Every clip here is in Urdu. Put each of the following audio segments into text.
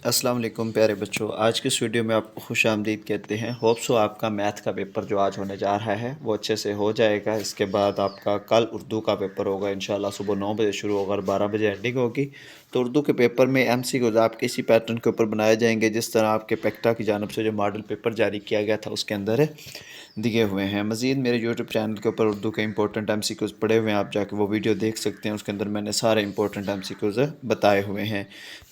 السلام علیکم پیارے بچوں، آج کے اس ویڈیو میں آپ کو خوش آمدید کہتے ہیں۔ ہوپ سو آپ کا میتھ کا پیپر جو آج ہونے جا رہا ہے وہ اچھے سے ہو جائے گا۔ اس کے بعد آپ کا کل اردو کا پیپر ہوگا، انشاءاللہ صبح 9 بجے شروع ہوگا اور 12 بجے اینڈنگ ہوگی۔ تو اردو کے پیپر میں ایم سی کیوز آپ کے اسی پیٹرن کے اوپر بنائے جائیں گے جس طرح آپ کے پیکٹا کی جانب سے جو ماڈل پیپر جاری کیا گیا تھا اس کے اندر دیے ہوئے ہیں۔ مزید میرے یوٹیوب چینل کے اوپر اردو کے امپورٹنٹ ایم سی کیوز پڑے ہوئے ہیں، آپ جا کے وہ ویڈیو دیکھ سکتے ہیں، اس کے اندر میں نے سارے امپورٹنٹ ایم سی کیوز بتائے ہوئے ہیں۔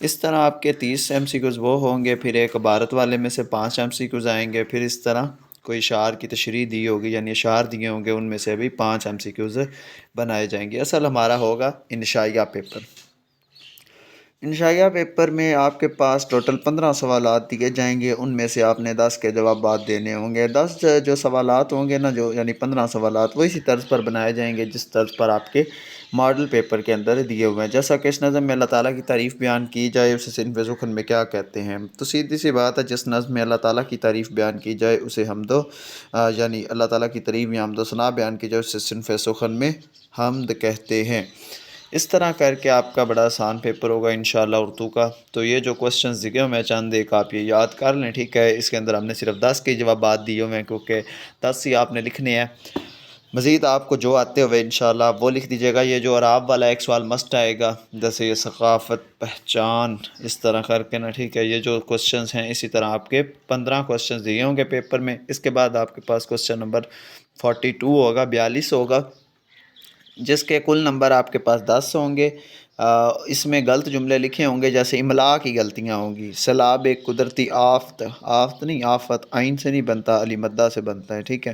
اس طرح آپ کے 30 ایم سی کیوز وہ ہوں گے، پھر ایک عبارت والے میں سے 5 ایم سی کیوز آئیں گے، پھر اس طرح کوئی اشعار کی تشریح دی ہوگی، یعنی اشعار دیے ہوں گے، ان میں سے بھی 5 ایم سی کیوز بنائے جائیں گے۔ اصل ہمارا ہوگا انشائیہ پیپر۔ انشائیہ پیپر میں آپ کے پاس ٹوٹل 15 سوالات دیے جائیں گے، ان میں سے آپ نے 10 کے جوابات دینے ہوں گے۔ 10 جو سوالات ہوں گے نا، جو یعنی 15 سوالات وہ اسی طرز پر بنائے جائیں گے جس طرز پر آپ کے ماڈل پیپر کے اندر دیے ہوئے ہیں۔ جیسا کہ اس نظم میں اللہ تعالیٰ کی تعریف بیان کی جائے اسے صنف سخن میں کیا کہتے ہیں؟ تو سیدھی سی بات ہے، جس نظم میں اللہ تعالیٰ کی تعریف بیان کی جائے اسے یعنی اللہ تعالیٰ کی تعریف یا حمد و ثنا بیان کی جائے اسے صنف سخن میں حمد کہتے ہیں۔ اس طرح کر کے آپ کا بڑا آسان پیپر ہوگا انشاءاللہ اردو کا۔ تو یہ جو کوسچنز دیے ہوئے ہیں چند ایک آپ یہ یاد کر لیں، ٹھیک ہے؟ اس کے اندر ہم نے صرف 10 کے جوابات دیے ہوئے ہیں کیونکہ 10 ہی آپ نے لکھنے ہیں۔ مزید آپ کو جو آتے ہوئے انشاءاللہ وہ لکھ دیجیے گا۔ یہ جو اعراب والا ایک سوال مسٹ آئے گا، جیسے یہ ثقافت، پہچان، اس طرح کر کے نا، ٹھیک ہے؟ یہ جو کوسچنز ہیں اسی طرح آپ کے 15 کوسچنز دیے ہوں گے پیپر میں۔ اس کے بعد آپ کے پاس کوسچن نمبر 42 ہوگا، 42 ہوگا، جس کے کل نمبر آپ کے پاس 10 ہوں گے۔ اس میں غلط جملے لکھے ہوں گے، جیسے املا کی غلطیاں ہوں گی۔ سیلاب ایک قدرتی آفت، آفت نہیں آفت، عین سے نہیں بنتا، علی مدہ سے بنتا ہے، ٹھیک ہے؟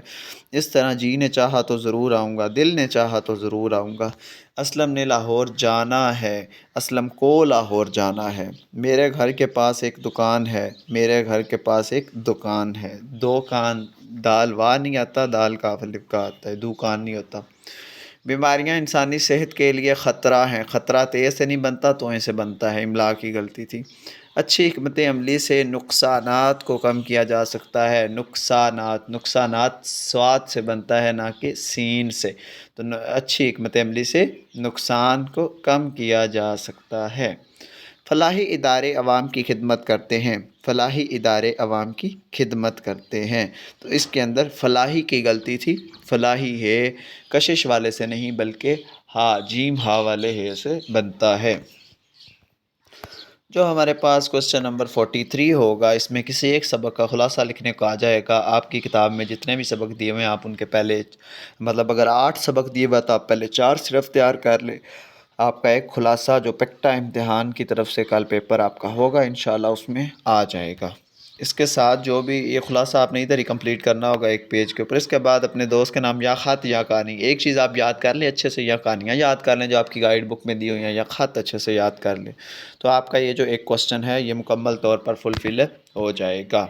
اس طرح جی نے چاہا تو ضرور آؤں گا، دل نے چاہا تو ضرور آؤں گا۔ اسلم نے لاہور جانا ہے، اسلم کو لاہور جانا ہے۔ میرے گھر کے پاس ایک دکان ہے، میرے گھر کے پاس ایک دکان ہے۔ دو کان، دال وا نہیں آتا، دال کاف الف کا آتا ہے، دکان نہیں ہوتا۔ بیماریاں انسانی صحت کے لیے خطرہ ہیں، خطرہ تے سے نہیں بنتا توئیں سے بنتا ہے، املا کی غلطی تھی۔ اچھی حکمت عملی سے نقصانات کو کم کیا جا سکتا ہے، نقصانات، نقصانات سواد سے بنتا ہے نہ کہ سین سے۔ تو اچھی حکمت عملی سے نقصان کو کم کیا جا سکتا ہے۔ فلاحی ادارے عوام کی خدمت کرتے ہیں، فلاحی ادارے عوام کی خدمت کرتے ہیں۔ تو اس کے اندر فلاحی کی غلطی تھی، فلاحی ہے کشش والے سے نہیں بلکہ جیم ہا والے ہے سے بنتا ہے۔ جو ہمارے پاس کوسچن نمبر 43 ہوگا، اس میں کسی ایک سبق کا خلاصہ لکھنے کو آ جائے گا۔ آپ کی کتاب میں جتنے بھی سبق دیے ہوئے ہیں آپ ان کے پہلے اگر 8 سبق دیے ہوئے تو آپ پہلے 4 صرف تیار کر لیں۔ آپ کا ایک خلاصہ جو پیکٹا امتحان کی طرف سے کل پیپر آپ کا ہوگا انشاءاللہ اس میں آ جائے گا۔ اس کے ساتھ جو بھی یہ خلاصہ آپ نے ادھر ہی کمپلیٹ کرنا ہوگا ایک پیج کے اوپر۔ اس کے بعد اپنے دوست کے نام یا خط یا کہانی، ایک چیز آپ یاد کر لیں اچھے سے، یا کہانیاں یاد کر لیں جو آپ کی گائیڈ بک میں دی ہوئی ہیں، یا خط اچھے سے یاد کر لیں، تو آپ کا یہ جو ایک کوسچن ہے یہ مکمل طور پر فلفل ہو جائے گا۔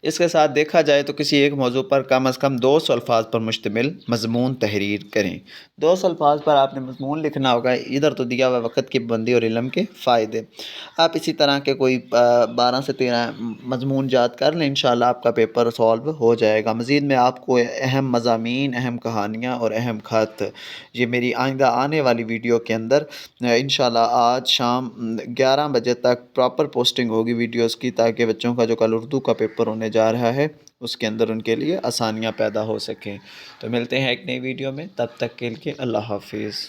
اس کے ساتھ دیکھا جائے تو کسی ایک موضوع پر کم از کم 200 الفاظ پر مشتمل مضمون تحریر کریں۔ 200 الفاظ پر آپ نے مضمون لکھنا ہوگا۔ ادھر تو دیا ہوا وقت کی پابندی اور علم کے فائدے۔ آپ اسی طرح کے کوئی 12 سے 13 مضمون یاد کر لیں، انشاءاللہ آپ کا پیپر سالو ہو جائے گا۔ مزید میں آپ کو اہم مضامین، اہم کہانیاں اور اہم خط یہ میری آئندہ آنے والی ویڈیو کے اندر انشاءاللہ آج شام 11 بجے تک پراپر پوسٹنگ ہوگی ویڈیوز کی، تاکہ بچوں کا جو کل اردو کا پیپر ہونے جا رہا ہے اس کے اندر ان کے لیے آسانیاں پیدا ہو سکیں۔ تو ملتے ہیں ایک نئی ویڈیو میں، تب تک کے لیے اللہ حافظ۔